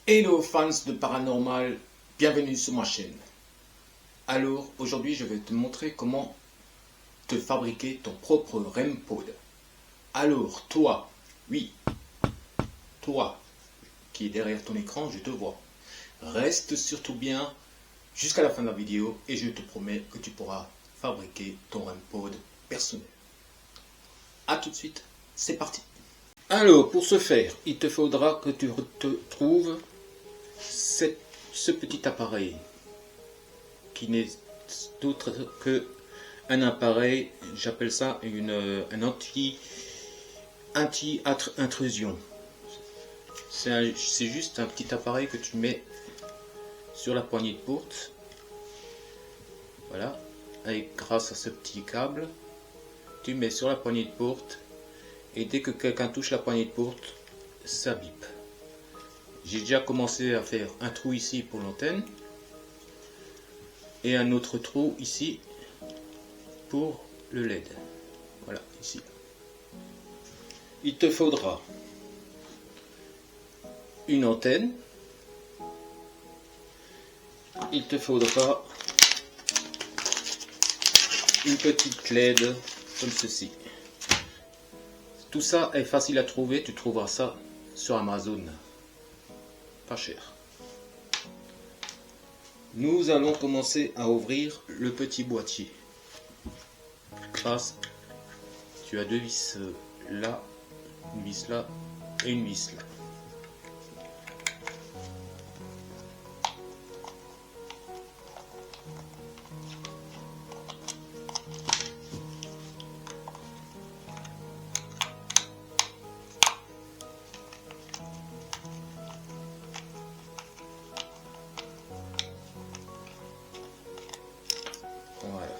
Hello fans de paranormal, bienvenue sur ma chaîne. Alors aujourd'hui je vais te montrer comment te fabriquer ton propre REM pod. Alors toi, oui, toi qui est derrière ton écran, je te vois. Reste surtout bien jusqu'à la fin de la vidéo et je te promets que tu pourras fabriquer ton REM pod personnel. A tout de suite, c'est parti. Alors pour ce faire, il te faudra que tu te trouves ce petit appareil qui n'est autre que un appareil, j'appelle ça un anti-intrusion. C'est juste un petit appareil que tu mets sur la poignée de porte. Voilà, grâce à ce petit câble, tu mets sur la poignée de porte et dès que quelqu'un touche la poignée de porte, ça bip. J'ai déjà commencé à faire un trou ici pour l'antenne et un autre trou ici pour le LED. Voilà, ici. Il te faudra une antenne. Il te faudra une petite LED comme ceci. Tout ça est facile à trouver, tu trouveras ça sur Amazon. Pas cher. Nous allons commencer à ouvrir le petit boîtier. Tu as deux vis là, une vis là et une vis là. Voilà.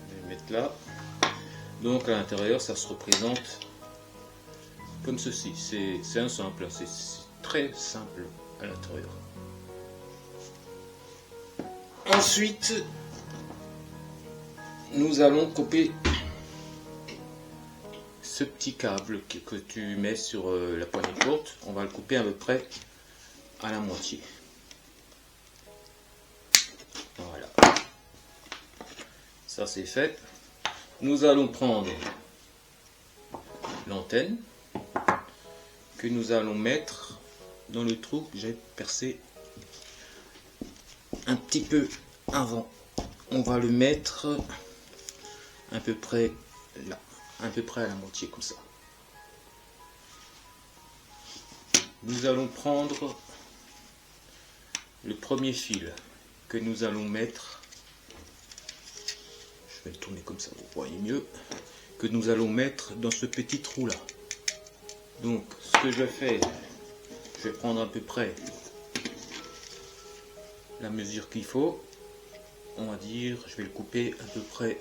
Je vais mettre là. Donc à l'intérieur, ça se représente comme ceci. C'est un simple, c'est très simple à l'intérieur. Ensuite, nous allons couper ce petit câble que tu mets sur la poignée de porte. On va le couper à peu près à la moitié. Voilà, ça c'est fait. Nous allons prendre l'antenne que nous allons mettre dans le trou que j'ai percé un petit peu avant. On va le mettre à peu près là, à peu près à la moitié comme ça. Nous allons prendre le premier fil que nous allons mettre, je vais le tourner comme ça, vous voyez mieux, que nous allons mettre dans ce petit trou là. Donc ce que je fais, je vais prendre à peu près la mesure qu'il faut, on va dire, je vais le couper à peu près,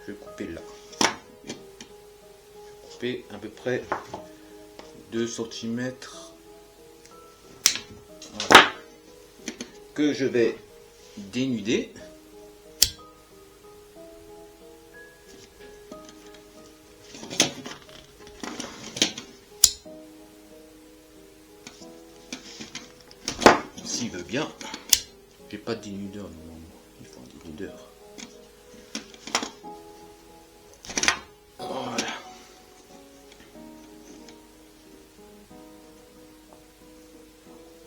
je vais couper là, je vais couper à peu près 2 cm. Voilà. Que je vais dénuder. S'il veut bien. J'ai pas de dénudeur normalement. Il faut un dénudeur. Voilà.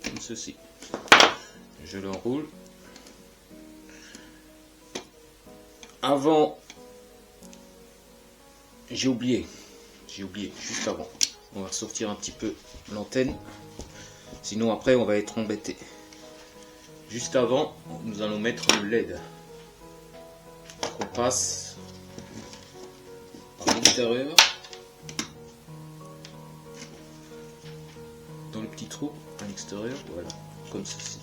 Comme ceci. Je l'enroule. Avant, j'ai oublié juste avant. On va sortir un petit peu l'antenne, sinon après on va être embêté. Juste avant, nous allons mettre le LED. On passe par l'extérieur, dans le petit trou à l'extérieur, voilà, comme ceci.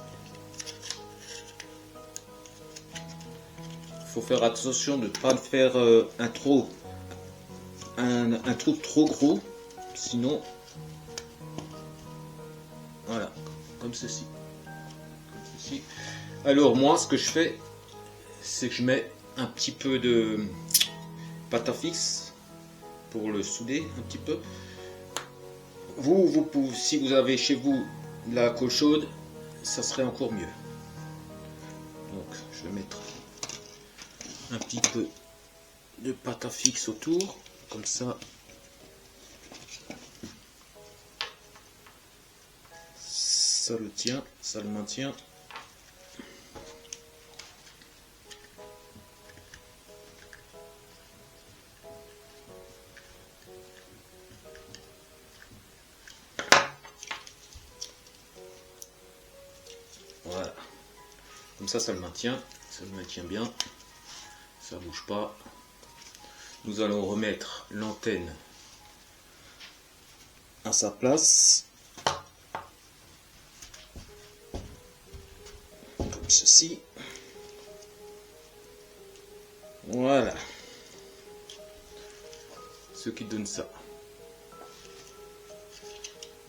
Il faut faire attention de ne pas faire un trou trop gros, sinon voilà, comme ceci. Alors moi ce que je fais, c'est que je mets un petit peu de pâte à fixe pour le souder un petit peu. Vous pouvez, si vous avez chez vous de la colle chaude, ça serait encore mieux. Donc je vais mettre un petit peu de pâte à fixe autour, comme ça. Ça le tient, ça le maintient. Voilà, comme ça le maintient, ça le maintient bien, ça bouge pas. Nous allons remettre l'antenne à sa place, comme ceci. Voilà, ce qui donne ça.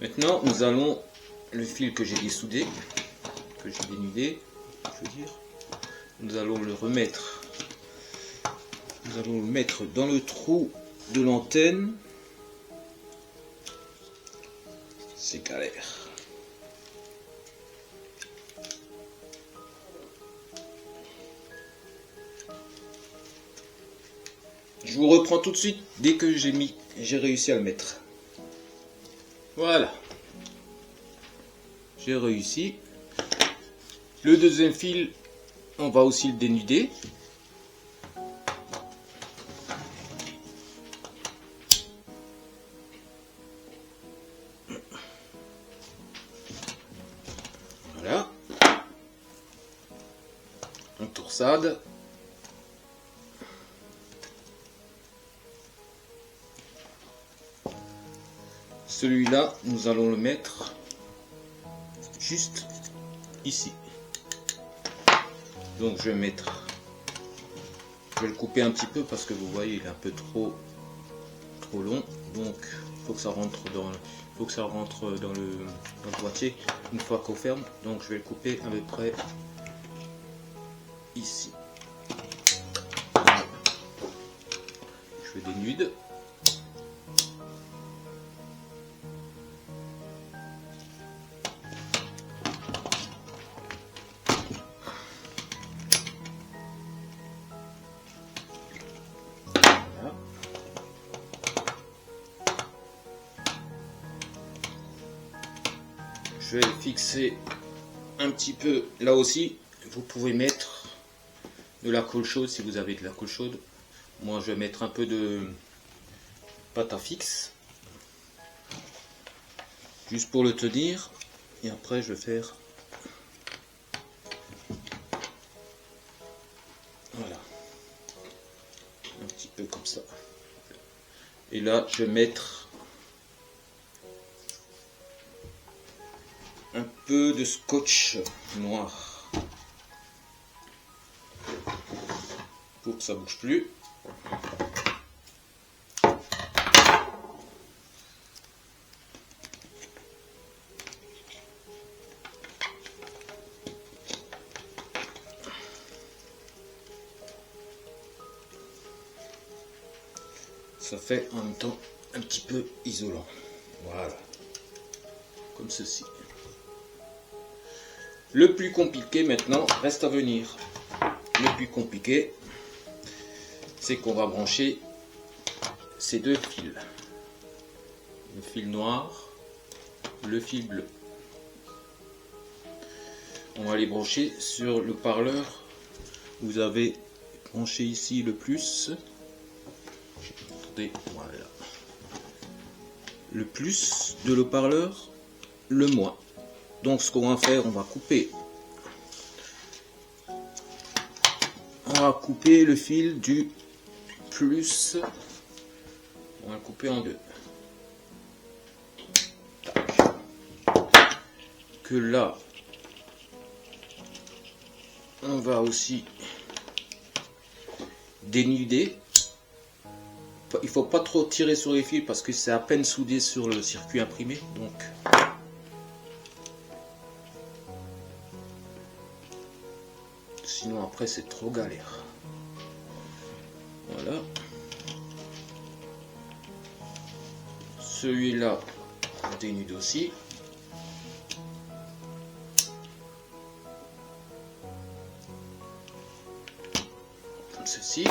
Maintenant, nous allons le fil que j'ai dessoudé, que j'ai dénudé, je veux dire, nous allons le remettre. Nous allons le mettre dans le trou de l'antenne. C'est galère. Je vous reprends tout de suite dès que j'ai réussi à le mettre. Voilà. J'ai réussi. Le deuxième fil, on va aussi le dénuder. Voilà. On torsade. Celui-là, nous allons le mettre juste ici. Donc je vais le couper un petit peu parce que vous voyez il est un peu trop long. Donc il faut que ça rentre dans le boîtier une fois qu'on ferme. Donc je vais le couper à peu près ici. Voilà. Je fais des nudes. Je vais fixer un petit peu là aussi. Vous pouvez mettre de la colle chaude si vous avez de la colle chaude. Moi je vais mettre un peu de pâte à fixe juste pour le tenir, et après je vais faire voilà un petit peu comme ça, et là je vais mettre un peu de scotch noir pour que ça bouge plus. Ça fait en même temps un petit peu isolant. Voilà, comme ceci. Le plus compliqué maintenant reste à venir. Le plus compliqué, c'est qu'on va brancher ces deux fils. Le fil noir, le fil bleu. On va les brancher sur le parleur. Vous avez branché ici le plus. Attendez, voilà. Le plus de l'haut-parleur, le moins. Donc ce qu'on va faire, on va couper le fil du plus, on va le couper en deux. Tac. Que là, on va aussi dénuder. Il faut pas trop tirer sur les fils parce que c'est à peine soudé sur le circuit imprimé, donc sinon après c'est trop galère. Voilà. Celui-là, on dénude aussi. Comme ceci.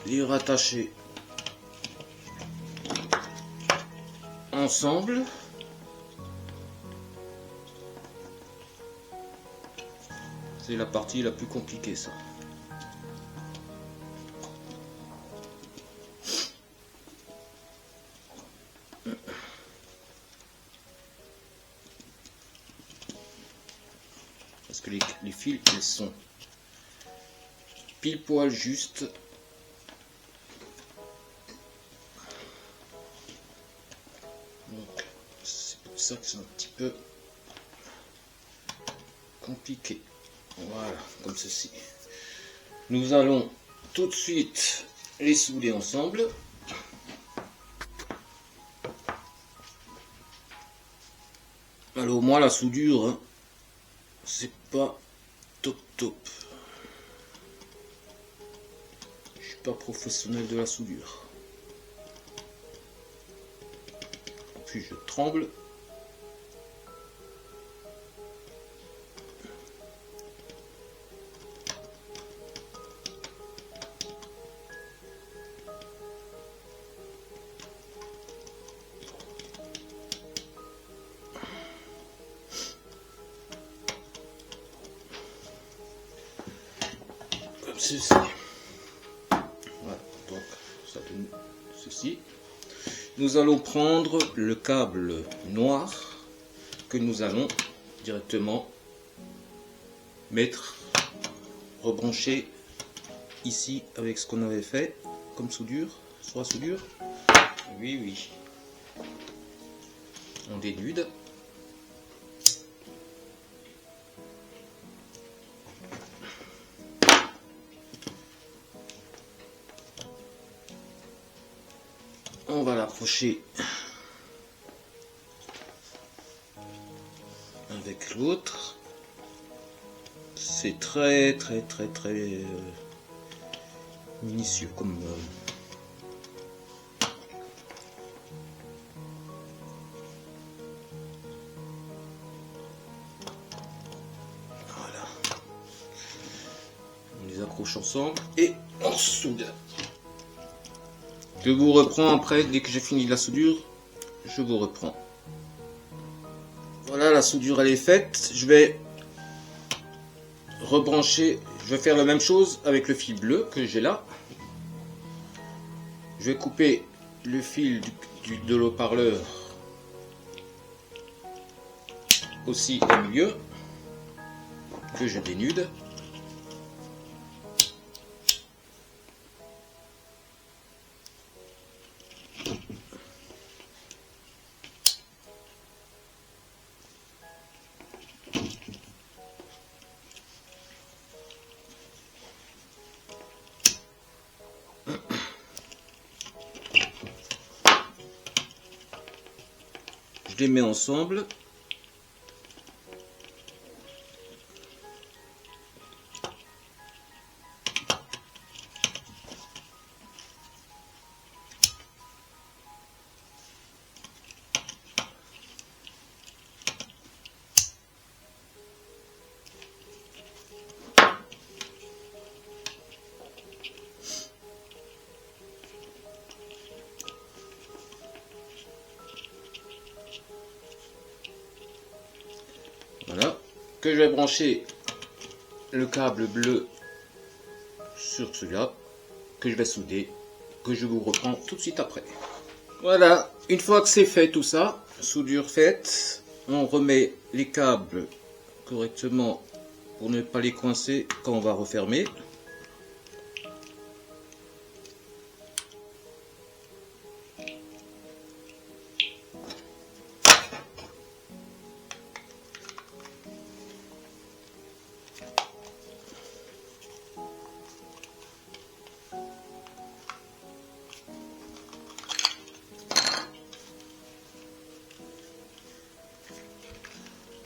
Les rattacher ensemble. C'est la partie la plus compliquée, ça. Parce que les fils, ils sont pile poil juste. Donc c'est pour ça que c'est un petit peu compliqué. Voilà, comme ceci. Nous allons tout de suite les souder ensemble. Alors moi la soudure, hein, c'est pas top top. Je suis pas professionnel de la soudure. Puis je tremble. Comme ceci. Voilà, donc ça donne ceci. Nous allons prendre le câble noir que nous allons directement mettre, rebrancher ici avec ce qu'on avait fait comme soudure, sur la soudure. Oui, oui. On dénude. On va l'approcher avec l'autre. C'est très minutieux comme voilà. On les accroche ensemble et on soude. Je vous reprends après, dès que j'ai fini la soudure, je vous reprends. Voilà, la soudure elle est faite. Je vais rebrancher, je vais faire la même chose avec le fil bleu que j'ai là. Je vais couper le fil de l'haut-parleur aussi au milieu, que je dénude. Je les mets ensemble. Voilà, que je vais brancher le câble bleu sur celui-là, que je vais souder, que je vous reprends tout de suite après. Voilà, une fois que c'est fait tout ça, soudure faite, on remet les câbles correctement pour ne pas les coincer quand on va refermer.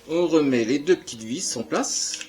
On remet les deux petites vis en place.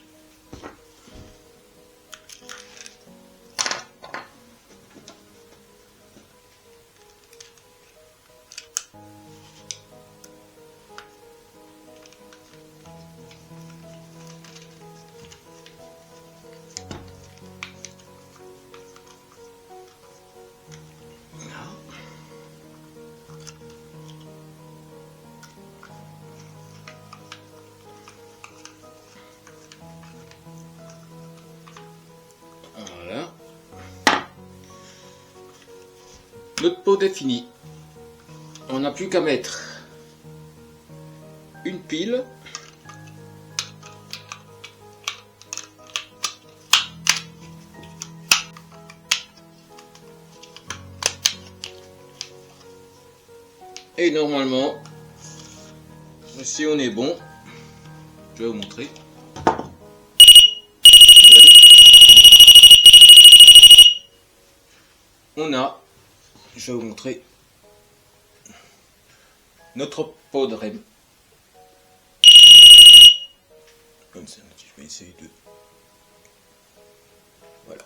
Notre pod est fini. On n'a plus qu'à mettre une pile. Et normalement, si on est bon, je vais vous montrer. On a, je vais vous montrer, notre pod REM. Comme ça, je vais essayer de... Voilà.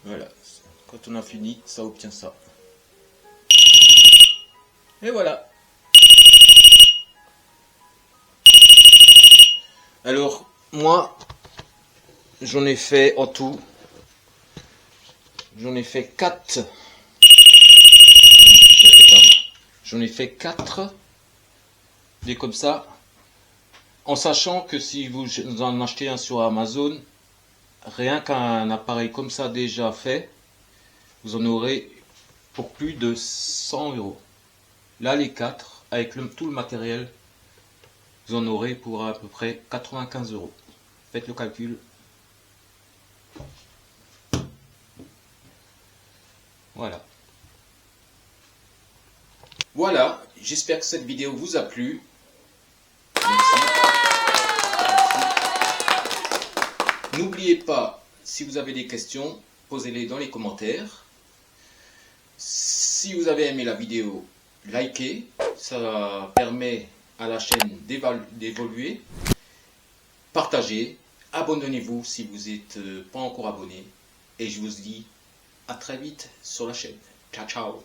Voilà. Quand on a fini, ça obtient ça. Et voilà. Alors, moi, j'en ai fait en tout, j'en ai fait 4. J'en ai fait 4 des comme ça, en sachant que si vous en achetez un sur Amazon, rien qu'un appareil comme ça déjà fait, vous en aurez pour plus de 100 €. Là, les 4, avec tout le matériel, vous en aurez pour à peu près 95 €. Faites le calcul. Voilà. Voilà, j'espère que cette vidéo vous a plu. Merci. N'oubliez pas, si vous avez des questions, posez-les dans les commentaires. Si vous avez aimé la vidéo, likez. Ça permet à la chaîne d'évoluer. Partagez. Abonnez-vous si vous n'êtes pas encore abonné. Et je vous dis à très vite sur la chaîne. Ciao, ciao.